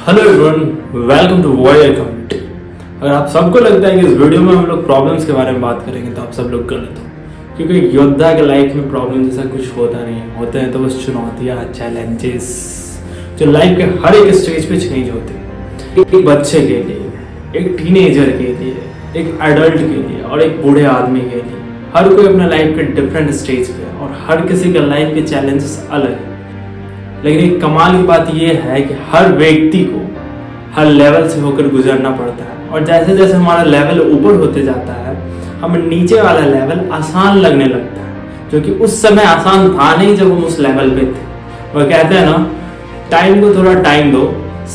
Hello everyone, welcome to warrior comment. अगर आप सबको लगता है कि इस वीडियो में हम लोग प्रॉब्लम्स के बारे में बात करेंगे तो आप सब लोग गलत हो, क्योंकि योद्धा के लाइफ में प्रॉब्लम जैसा कुछ होता नहीं है। होते हैं तो बस चुनौतियाँ, चैलेंजेस जो लाइफ के हर एक स्टेज पे चेंज होते हैं। एक बच्चे के लिए, एक टीनेजर के लिए, एक एडल्ट के लिए और एक बूढ़े आदमी के लिए, हर कोई अपने लाइफ के डिफरेंट स्टेज पे और हर किसी का लाइफ के चैलेंजेस अलग है। लेकिन एक कमाल की बात यह है कि हर व्यक्ति को हर लेवल से होकर गुजरना पड़ता है, और जैसे जैसे हमारा लेवल ऊपर होते जाता है हमें नीचे वाला लेवल आसान लगने लगता है, जो कि उस समय आसान था नहीं जब हम उस लेवल पे थे। वह कहते हैं ना, टाइम को थोड़ा टाइम दो,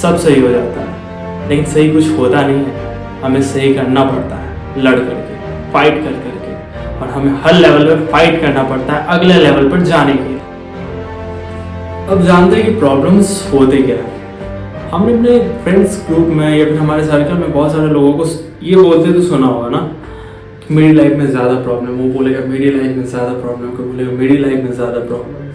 सब सही हो जाता है। लेकिन सही कुछ होता नहीं है, हमें सही करना पड़ता है, लड़ करके, फाइट कर करके, और हमें हर लेवल पे फाइट करना पड़ता है अगले लेवल पर जाने के लिए। अब जानते हैं कि प्रॉब्लम्स होते क्या है। हमने अपने फ्रेंड्स ग्रुप में या फिर हमारे सर्कल में बहुत सारे लोगों को ये बोलते तो सुना होगा ना कि मेरी लाइफ में ज़्यादा प्रॉब्लम, वो बोलेगा मेरी लाइफ में ज़्यादा प्रॉब्लम, कोई बोलेगा मेरी लाइफ में ज़्यादा प्रॉब्लम।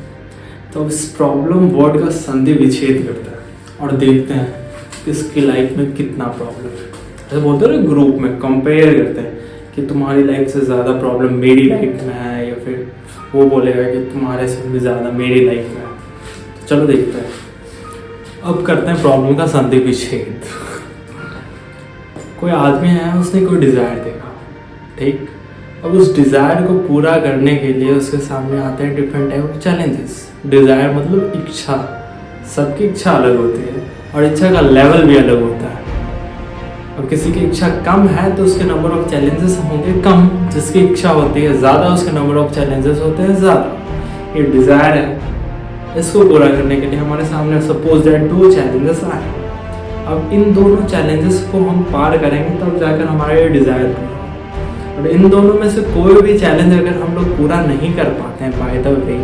तो अब इस प्रॉब्लम वर्ड का संधि विच्छेद करता है और देखते हैं कि इसकी लाइफ में कितना प्रॉब्लम है। ऐसे बोलते हैं ना, ग्रुप में कंपेयर करते हैं कि तुम्हारी लाइफ से ज़्यादा प्रॉब्लम मेरी लाइफ में है, या फिर वो बोलेगा कि तुम्हारे से भी ज़्यादा मेरी लाइफ में है। चलो देखते हैं, अब करते हैं प्रॉब्लम का संधि विच्छेद। कोई आदमी है, उसने कोई डिज़ायर देखा, ठीक। अब उस डिज़ायर को पूरा करने के लिए उसके सामने आते हैं different type of challenges. Desire मतलब इच्छा, सबकी इच्छा अलग होती है और इच्छा का लेवल भी अलग होता है। अब किसी की इच्छा कम है तो उसके नंबर ऑफ चैलेंजेस होंगे कम, जिसकी इच्छा होती है ज़्यादा उसके नंबर ऑफ चैलेंजेस होते हैं ज़्यादा। ये डिज़ायर है, इसको पूरा करने के लिए हमारे सामने सपोज दैट 2 चैलेंजेस आए। अब इन दोनों चैलेंजेस को हम पार करेंगे तब जाकर हमारा ये डिज़ायर पूरा होगा। और इन दोनों में से कोई भी चैलेंज अगर हम लोग पूरा नहीं कर पाते हैं बाय द वे,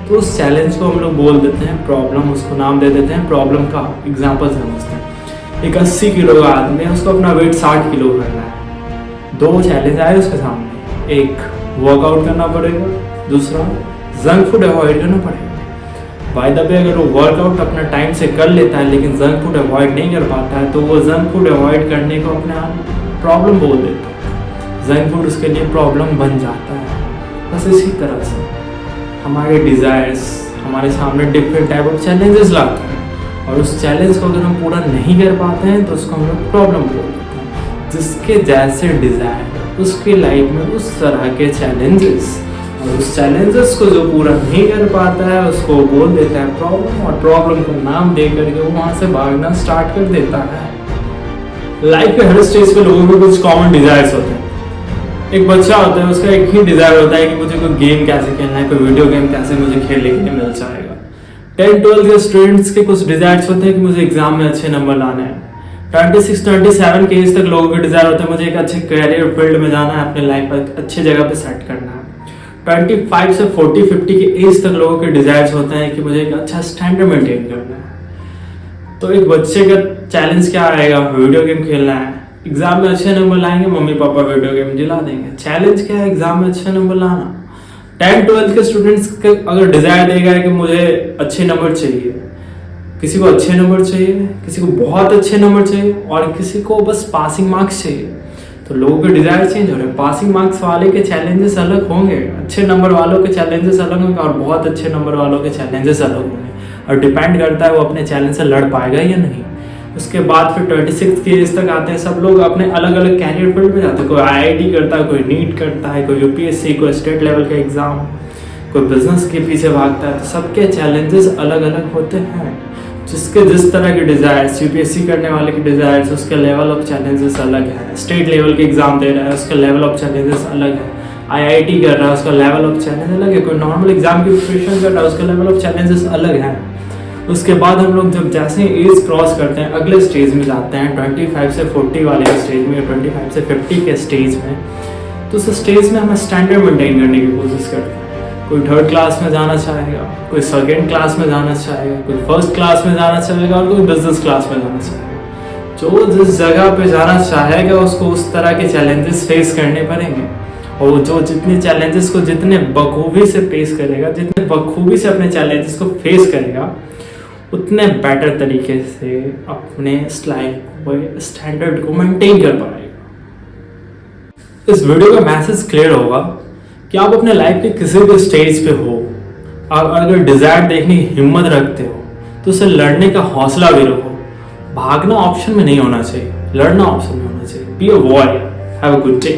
तो उस चैलेंज को हम लोग बोल देते हैं प्रॉब्लम, उसको नाम दे देते हैं प्रॉब्लम का। एग्जाम्पल समझते हैं, एक 80 किलो का आदमी है, उसको अपना वेट 60 किलो करना है। 2 चैलेंज आए उसके सामने, एक वर्कआउट करना पड़ेगा, दूसरा जंक फूड अवॉइड करना पड़ेगा। बाय द वे अगर वो वर्कआउट अपना टाइम से कर लेता है लेकिन जंक फूड अवॉइड नहीं कर पाता है, तो वो जंक फूड अवॉइड करने को अपने आप प्रॉब्लम बोल देता है। जंक फूड उसके लिए प्रॉब्लम बन जाता है। बस इसी तरह से हमारे डिज़ायर्स हमारे सामने डिफरेंट टाइप ऑफ चैलेंजेस लाते हैं, और उस चैलेंज को अगर हम पूरा नहीं कर पाते हैं तो उसको हम लोग प्रॉब्लम बोल देते हैं। जिसके जैसे डिज़ायर उसकी लाइफ में उस तरह के चैलेंजेस, और उस चैलेंजेस को जो पूरा नहीं कर पाता है उसको बोल देता है प्रॉब्लम, और प्रॉब्लम को नाम दे करके वो वहाँ से भागना स्टार्ट कर देता है। लाइफ के हर स्टेज पे लोगों को कुछ कॉमन डिजायर्स होते हैं। एक बच्चा होता है, उसका एक ही डिजायर होता है कि मुझे कोई गेम कैसे खेलना है, कोई वीडियो गेम कैसे मुझे खेलने के लिए मिल जाएगा। 10-12 के स्टूडेंट्स के कुछ डिजायर्स होते हैं कि मुझे एग्जाम में अच्छे नंबर लाने हैं। 26-27 के एज तक लोगों के डिजायर होते हैं मुझे एक अच्छे करियर फील्ड में जाना है, अपने लाइफ पर अच्छी जगह पे सेट करना है। 25 से 40-50 के एज तक लोगों के डिजायर्स होते हैं कि मुझे एक अच्छा स्टैंडर्ड मेंटेन करना है। तो एक बच्चे का चैलेंज क्या आएगा, वीडियो गेम खेलना है। एग्जाम में अच्छे नंबर लाएंगे, मम्मी पापा वीडियो गेम दिला देंगे। चैलेंज क्या है, एग्जाम में अच्छे नंबर लाना। 10-12 के स्टूडेंट्स के अगर डिजायर देगा कि मुझे अच्छे नंबर चाहिए, किसी को अच्छे नंबर चाहिए, किसी को बहुत अच्छे नंबर चाहिए, और किसी को बस पासिंग मार्क्स चाहिए, तो लोगों के डिजायर चेंज हो रहे हैं। पासिंग मार्क्स वाले के चैलेंजेस अलग होंगे, अच्छे नंबर वालों के चैलेंजेस अलग होंगे, और बहुत अच्छे नंबर वालों के चैलेंजेस अलग होंगे। और डिपेंड करता है वो अपने चैलेंज से लड़ पाएगा या नहीं। उसके बाद फिर 26 के एज तक आते हैं, सब लोग अपने अलग अलग कैरियर फील्ड में जाते हैं। कोई IIT करता है, कोई नीट करता है, कोई UPSC, कोई स्टेट लेवल का एग्जाम, कोई बिजनेस के पीछे भागता है। तो सबके चैलेंजेस अलग अलग होते हैं। जिसके जिस तरह के डिज़ायर्स, UPSC करने वाले के डिज़ायर्स, उसके लेवल ऑफ चैलेंजेस अलग है। स्टेट लेवल के एग्जाम दे रहा है, उसका लेवल ऑफ चैलेंजेस अलग है। IIT कर रहा है, उसका लेवल ऑफ चैलेंज अलग है। कोई नॉर्मल एग्जाम की प्रिपरेशन कर रहा है, उसका लेवल ऑफ चैलेंजेस अलग है। उसके बाद हम लोग जब जैसे एज क्रॉस करते हैं, अगले स्टेज में जाते हैं, 25 से 40 वाले स्टेज में, 25 से 50 के स्टेज में, तो उस स्टेज में हम स्टैंडर्ड मेंटेन करने की कोशिश करते हैं। कोई 3rd क्लास में जाना चाहेगा, कोई 2nd क्लास में जाना चाहेगा, कोई 1st क्लास में जाना चाहेगा, और कोई बिजनेस क्लास में जाना चाहेगा। जो जिस जगह पे जाना चाहेगा उसको उस तरह के चैलेंजेस फेस करने पड़ेंगे। और जो जितने चैलेंजेस को जितने बखूबी से फेस करेगा, जितने बखूबी से अपने चैलेंजेस को फेस करेगा, उतने बेटर तरीके से अपने स्टैंडर्ड को मेंटेन कर पाएगा। इस वीडियो का मैसेज क्लियर होगा कि आप अपने लाइफ के किसी भी स्टेज पे हो और अगर डिजायर देखने की हिम्मत रखते हो तो उसे लड़ने का हौसला भी रखो। भागना ऑप्शन में नहीं होना चाहिए, लड़ना ऑप्शन में होना चाहिए। Be a warrior. Have a good day.